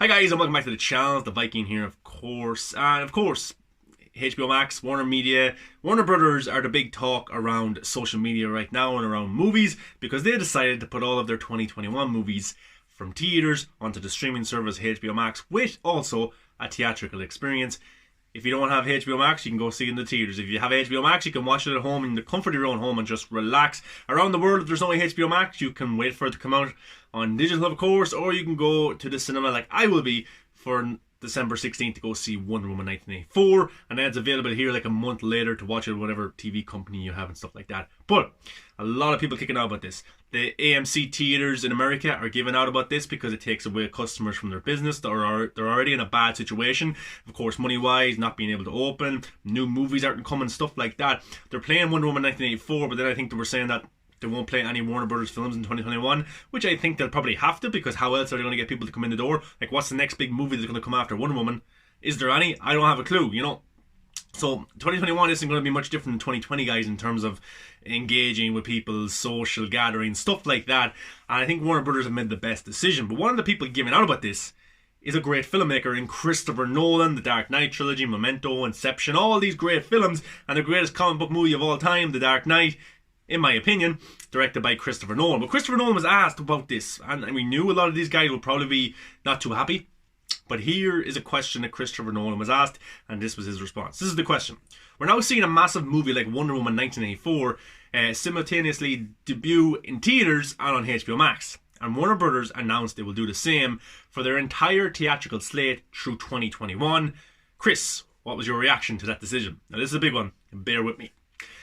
Hi guys, and welcome back to the channel. The Viking here, of course. And of course, HBO Max, Warner Media, Warner Brothers are the big talk around social media right now and around movies because they decided to put all of their 2021 movies from theaters onto the streaming service HBO Max with also a theatrical experience. If you don't have HBO Max, you can go see it in the theaters. If you have HBO Max, you can watch it at home in the comfort of your own home and just relax. Around the world, if there's no HBO Max, you can wait for it to come out on digital, of course, or you can go to the cinema like I will be for December 16th to go see Wonder Woman 1984, and then it's available here like a month later to watch it whatever TV company you have and stuff like that. But a lot of people kicking out about this. The AMC theaters in America are giving out about this because it takes away customers from their business. They're already in a bad situation, of course, money-wise, not being able to open, new movies aren't coming, stuff like that. They're playing Wonder Woman 1984, but then I think they were saying that they won't play any Warner Brothers films in 2021, which I think they'll probably have to, because how else are they going to get people to come in the door? Like, what's the next big movie that's going to come after Wonder Woman? Is there any? I don't have a clue, you know. So 2021 isn't going to be much different than 2020, guys, in terms of engaging with people, social gatherings, stuff like that. And I think Warner Brothers have made the best decision. But one of the people giving out about this is a great filmmaker in Christopher Nolan, the Dark Knight trilogy, Memento, Inception, all these great films, and the greatest comic book movie of all time, The Dark Knight, in my opinion, directed by Christopher Nolan. But Christopher Nolan was asked about this, and we knew a lot of these guys would probably be not too happy. But here is a question that Christopher Nolan was asked, and this was his response. This is the question. We're now seeing a massive movie like Wonder Woman 1984 simultaneously debut in theaters and on HBO Max. And Warner Brothers announced they will do the same for their entire theatrical slate through 2021. Chris, what was your reaction to that decision? Now, this is a big one. Bear with me.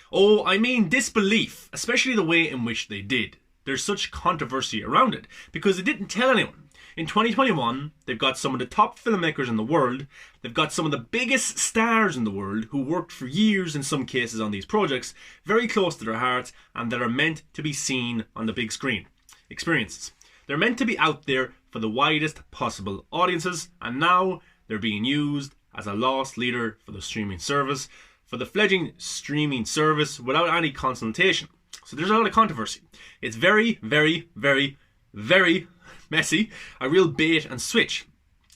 Oh, I mean disbelief, especially the way in which they did. There's such controversy around it because they didn't tell anyone. In 2021, they've got some of the top filmmakers in the world, they've got some of the biggest stars in the world who worked for years in some cases on these projects, very close to their hearts, and that are meant to be seen on the big screen. Experiences. They're meant to be out there for the widest possible audiences, and now they're being used as a loss leader for the streaming service, for the fledgling streaming service without any consultation. So there's a lot of controversy. It's very, very, very, very messy. A real bait and switch.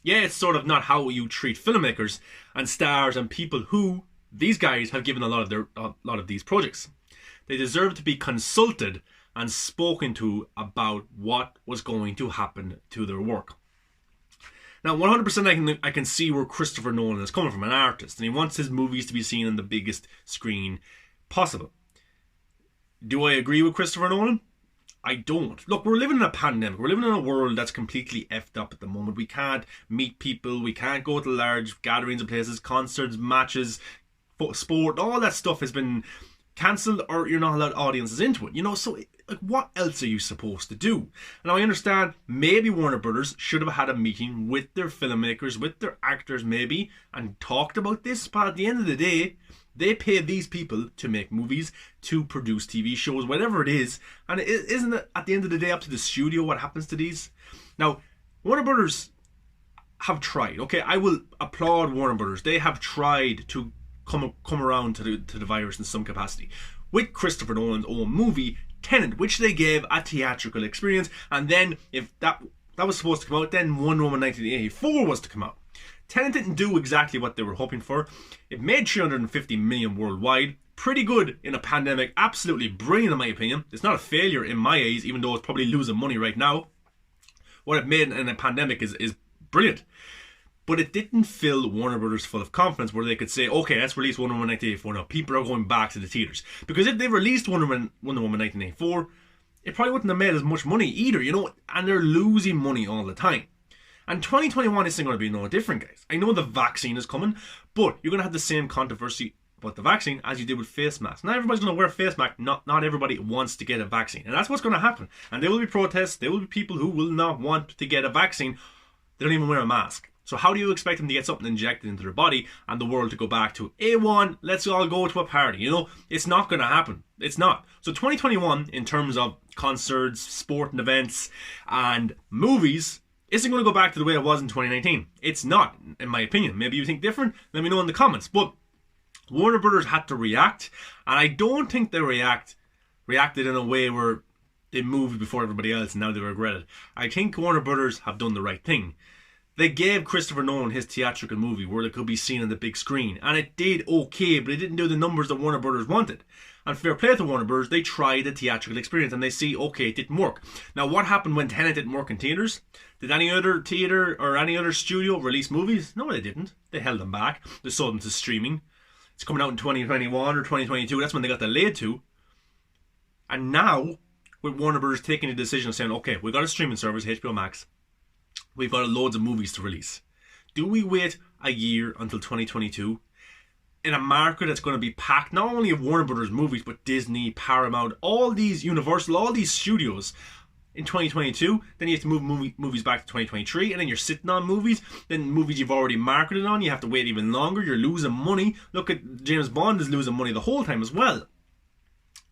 Yeah, it's sort of not how you treat filmmakers and stars and people who these guys have given a lot of these projects. They deserve to be consulted and spoken to about what was going to happen to their work. Now, 100% I can see where Christopher Nolan is coming from, an artist, and he wants his movies to be seen on the biggest screen possible. Do I agree with Christopher Nolan? I don't. Look, we're living in a pandemic. We're living in a world that's completely effed up at the moment. We can't meet people. We can't go to large gatherings of places, concerts, matches, sport. All that stuff has been cancelled, or you're not allowed audiences into it. You know, so like, what else are you supposed to do? Now, I understand maybe Warner Brothers should have had a meeting with their filmmakers, with their actors maybe, and talked about this, but at the end of the day, they pay these people to make movies, to produce TV shows, whatever it is, and isn't it at the end of the day up to the studio what happens to these? Now, Warner Brothers have tried, okay, I will applaud Warner Brothers. They have tried to come around to the virus in some capacity with Christopher Nolan's own movie Tenet, which they gave a theatrical experience, and then if that was supposed to come out, then Wonder Woman 1984 was to come out. Tenet didn't do exactly what they were hoping for. It made 350 million worldwide, pretty good in a pandemic, absolutely brilliant in my opinion. It's not a failure in my eyes, even though it's probably losing money right now. What it made in a pandemic is brilliant. But it didn't fill Warner Brothers full of confidence where they could say, okay, let's release Wonder Woman 1984 now. People are going back to the theaters. Because if they released Wonder Woman 1984, it probably wouldn't have made as much money either, you know, and they're losing money all the time. And 2021 isn't going to be no different, guys. I know the vaccine is coming, but you're going to have the same controversy about the vaccine as you did with face masks. Not everybody's going to wear a face mask. Not everybody wants to get a vaccine. And that's what's going to happen. And there will be protests. There will be people who will not want to get a vaccine. They don't even wear a mask. So how do you expect them to get something injected into their body and the world to go back to A1, let's all go to a party? You know, it's not going to happen. It's not. So 2021, in terms of concerts, sporting events, and movies, isn't going to go back to the way it was in 2019. It's not, in my opinion. Maybe you think different. Let me know in the comments. But Warner Brothers had to react, and I don't think they reacted in a way where they moved before everybody else and now they regret it. I think Warner Brothers have done the right thing. They gave Christopher Nolan his theatrical movie where it could be seen on the big screen, and it did okay, but it didn't do the numbers that Warner Brothers wanted. And fair play to Warner Brothers, they tried the theatrical experience and they see, okay, it didn't work. Now, what happened when Tenet didn't work in theaters? Did any other theater or any other studio release movies? No, they didn't. They held them back. They sold them to streaming. It's coming out in 2021 or 2022. That's when they got delayed to. And now, with Warner Brothers taking the decision of saying, okay, we've got a streaming service, HBO Max. We've got loads of movies to release. Do we wait a year until 2022? In a market that's going to be packed not only of Warner Brothers movies, but Disney, Paramount, all these Universal, all these studios in 2022, then you have to move movies back to 2023, and then you're sitting on movies, then movies you've already marketed on, you have to wait even longer, you're losing money. Look at James Bond is losing money the whole time as well.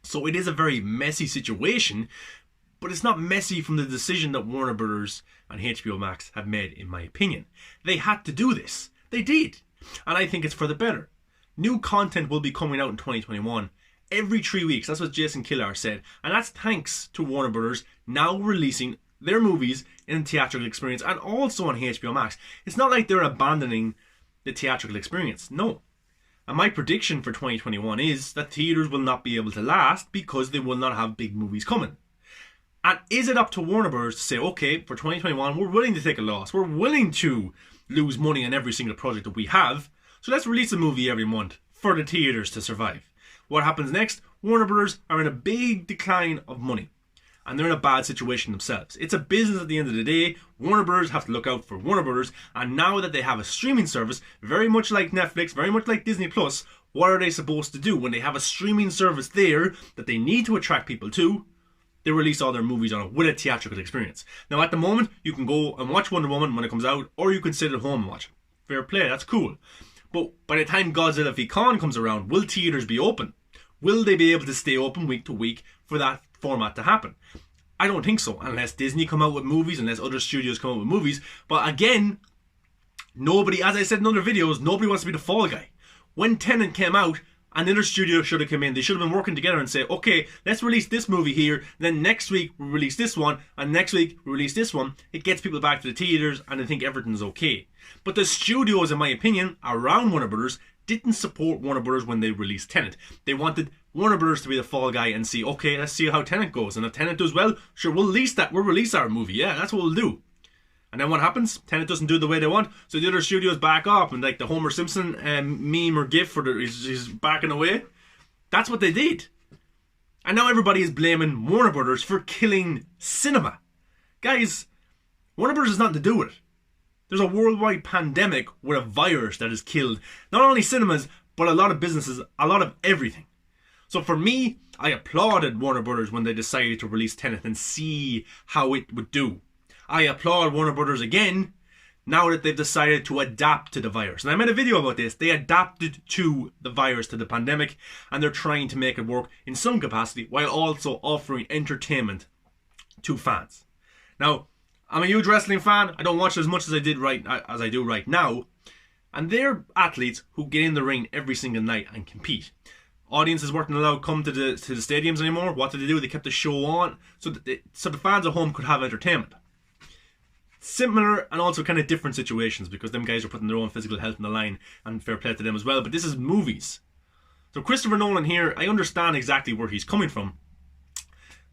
So it is a very messy situation, but it's not messy from the decision that Warner Brothers and HBO Max have made, in my opinion. They had to do this. They did. And I think it's for the better. New content will be coming out in 2021 every 3 weeks. That's what Jason Kilar said. And that's thanks to Warner Brothers now releasing their movies in theatrical experience and also on HBO Max. It's not like they're abandoning the theatrical experience. No. And my prediction for 2021 is that theaters will not be able to last because they will not have big movies coming. And is it up to Warner Bros. To say, okay, for 2021, we're willing to take a loss. We're willing to lose money on every single project that we have. So let's release a movie every month for the theaters to survive. What happens next? Warner Bros. Are in a big decline of money. And they're in a bad situation themselves. It's a business at the end of the day. Warner Bros. Have to look out for Warner Bros. And now that they have a streaming service, very much like Netflix, very much like Disney Plus, what are they supposed to do? When they have a streaming service there that they need to attract people to, they release all their movies on it with a theatrical experience. Now at the moment, you can go and watch Wonder Woman when it comes out, or you can sit at home and watch it. Fair play, that's cool. But by the time Godzilla v Kong comes around, will theaters be open? Will they be able to stay open week to week for that format to happen? I don't think so, unless Disney come out with movies, unless other studios come out with movies. But again, nobody, as I said in other videos, nobody wants to be the fall guy. When Tenet came out, another studio should have come in. They should have been working together and say, okay, let's release this movie here, then next week we release this one, and next week we release this one. It gets people back to the theaters and they think everything's okay. But the studios, in my opinion, around Warner Brothers didn't support Warner Brothers when they released Tenet. They wanted Warner Brothers to be the fall guy and see, okay, let's see how Tenet goes. And if Tenet does well, sure, we'll release our movie. Yeah, that's what we'll do. And then what happens? Tenet doesn't do it the way they want, so the other studios back off, and like the Homer Simpson meme or gif is backing away. That's what they did. And now everybody is blaming Warner Brothers for killing cinema. Guys, Warner Brothers has nothing to do with it. There's a worldwide pandemic with a virus that has killed not only cinemas, but a lot of businesses, a lot of everything. So for me, I applauded Warner Brothers when they decided to release Tenet and see how it would do. I applaud Warner Brothers again now that they've decided to adapt to the virus. And I made a video about this. They adapted to the virus, to the pandemic, and they're trying to make it work in some capacity while also offering entertainment to fans. Now, I'm a huge wrestling fan. I don't watch it as much as I do right now. And they're athletes who get in the ring every single night and compete. Audiences weren't allowed to come to the stadiums anymore. What did they do? They kept the show on so the fans at home could have entertainment. Similar and also kind of different situations because them guys are putting their own physical health on the line, and fair play to them as well. But this is movies. So Christopher Nolan here, I understand exactly where he's coming from.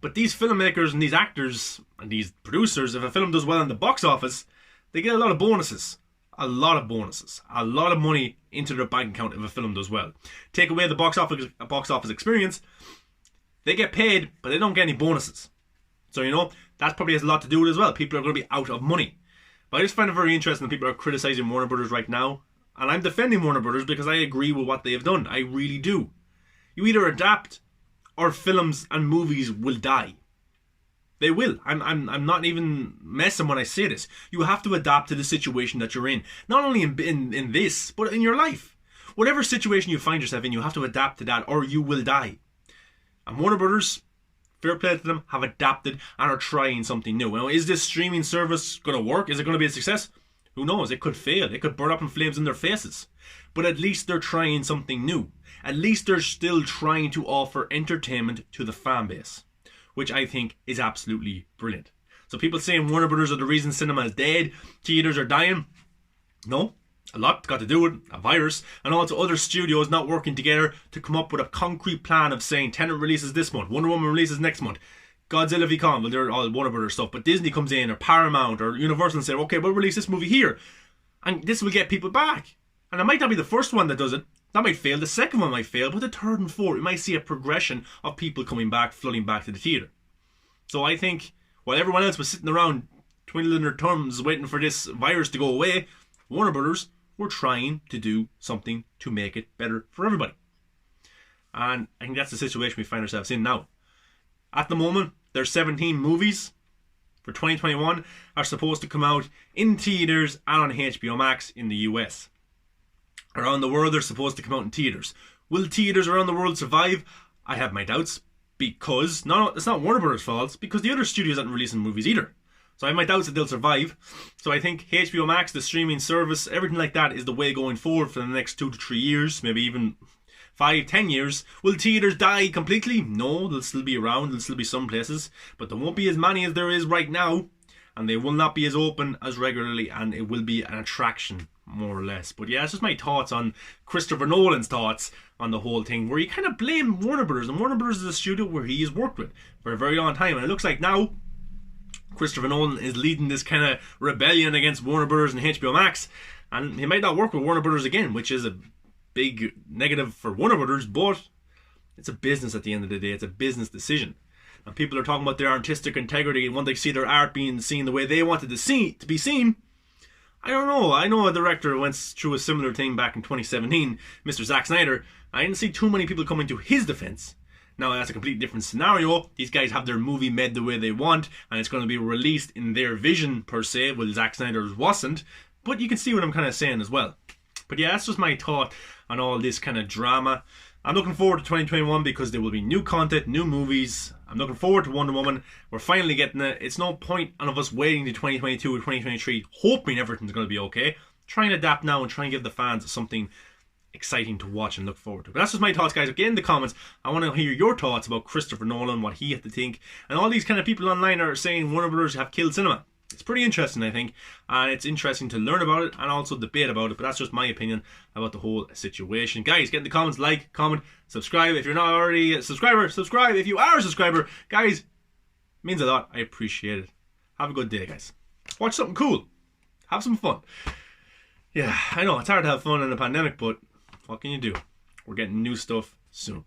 But these filmmakers and these actors and these producers, if a film does well in the box office, they get a lot of bonuses. A lot of bonuses. A lot of money into their bank account if a film does well. Take away the box office experience, they get paid, but they don't get any bonuses. So, you know, that probably has a lot to do with it as well. People are going to be out of money. But I just find it very interesting that people are criticizing Warner Brothers right now. And I'm defending Warner Brothers because I agree with what they have done. I really do. You either adapt or films and movies will die. They will. I'm not even messing when I say this. You have to adapt to the situation that you're in. Not only in this, but in your life. Whatever situation you find yourself in, you have to adapt to that or you will die. And Warner Brothers, fair play to them, have adapted and are trying something new. Now, is this streaming service going to work? Is it going to be a success? Who knows? It could fail. It could burn up in flames in their faces. But at least they're trying something new. At least they're still trying to offer entertainment to the fan base, which I think is absolutely brilliant. So people saying Warner Brothers are the reason cinema is dead, theaters are dying. No, a lot got to do with a virus and also other studios not working together to come up with a concrete plan of saying Tenet releases this month, Wonder Woman releases next month, Godzilla v Kong, well they're all Warner Brothers stuff, but Disney comes in or Paramount or Universal and say, okay, we'll release this movie here and this will get people back. And it might not be the first one that does it, that might fail, the second one might fail, but the third and fourth, we might see a progression of people coming back, flooding back to the theatre. So I think while everyone else was sitting around twiddling their thumbs waiting for this virus to go away, Warner Brothers were trying to do something to make it better for everybody. And I think that's the situation we find ourselves in now. At the moment, there's 17 movies for 2021 are supposed to come out in theaters and on HBO Max in the US. Around the world, they're supposed to come out in theaters. Will theaters around the world survive? I have my doubts, because it's not Warner Brothers' fault, it's because the other studios aren't releasing movies either. So I have my doubts that they'll survive. So I think HBO Max, the streaming service, everything like that is the way going forward for the next 2 to 3 years, maybe even 5-10 years. Will theaters die completely? No, they'll still be around, there'll still be some places, but there won't be as many as there is right now, and they will not be as open as regularly, and it will be an attraction, more or less. But yeah, it's just my thoughts on Christopher Nolan's thoughts on the whole thing, where you kind of blame Warner Brothers, and Warner Brothers is a studio where he has worked with for a very long time, and it looks like now Christopher Nolan is leading this kind of rebellion against Warner Brothers and HBO Max, and he might not work with Warner Brothers again, which is a big negative for Warner Brothers, but it's a business at the end of the day. It's a business decision. And people are talking about their artistic integrity and want to see their art being seen the way they wanted to be seen. I don't know. I know a director went through a similar thing back in 2017, Mr. Zack Snyder. I didn't see too many people coming to his defense. Now, that's a completely different scenario. These guys have their movie made the way they want, and it's going to be released in their vision, per se, while Zack Snyder's wasn't. But you can see what I'm kind of saying as well. But yeah, that's just my thought on all this kind of drama. I'm looking forward to 2021 because there will be new content, new movies. I'm looking forward to Wonder Woman. We're finally getting it. It's no point of us waiting to 2022 or 2023 hoping everything's going to be okay. Try and adapt now and try and give the fans something exciting to watch and look forward to. But that's just my thoughts, guys. Get in the comments. I want to hear your thoughts about Christopher Nolan, what he had to think. And all these kind of people online are saying Warner Brothers have killed cinema. It's pretty interesting, I think, and it's interesting to learn about it and also debate about it, but that's just my opinion about the whole situation. Guys, get in the comments, like, comment, subscribe. If you're not already a subscriber, subscribe. If you are a subscriber, guys, it means a lot. I appreciate it. Have a good day, guys. Watch something cool. Have some fun. Yeah, I know, it's hard to have fun in a pandemic, but what can you do? We're getting new stuff soon.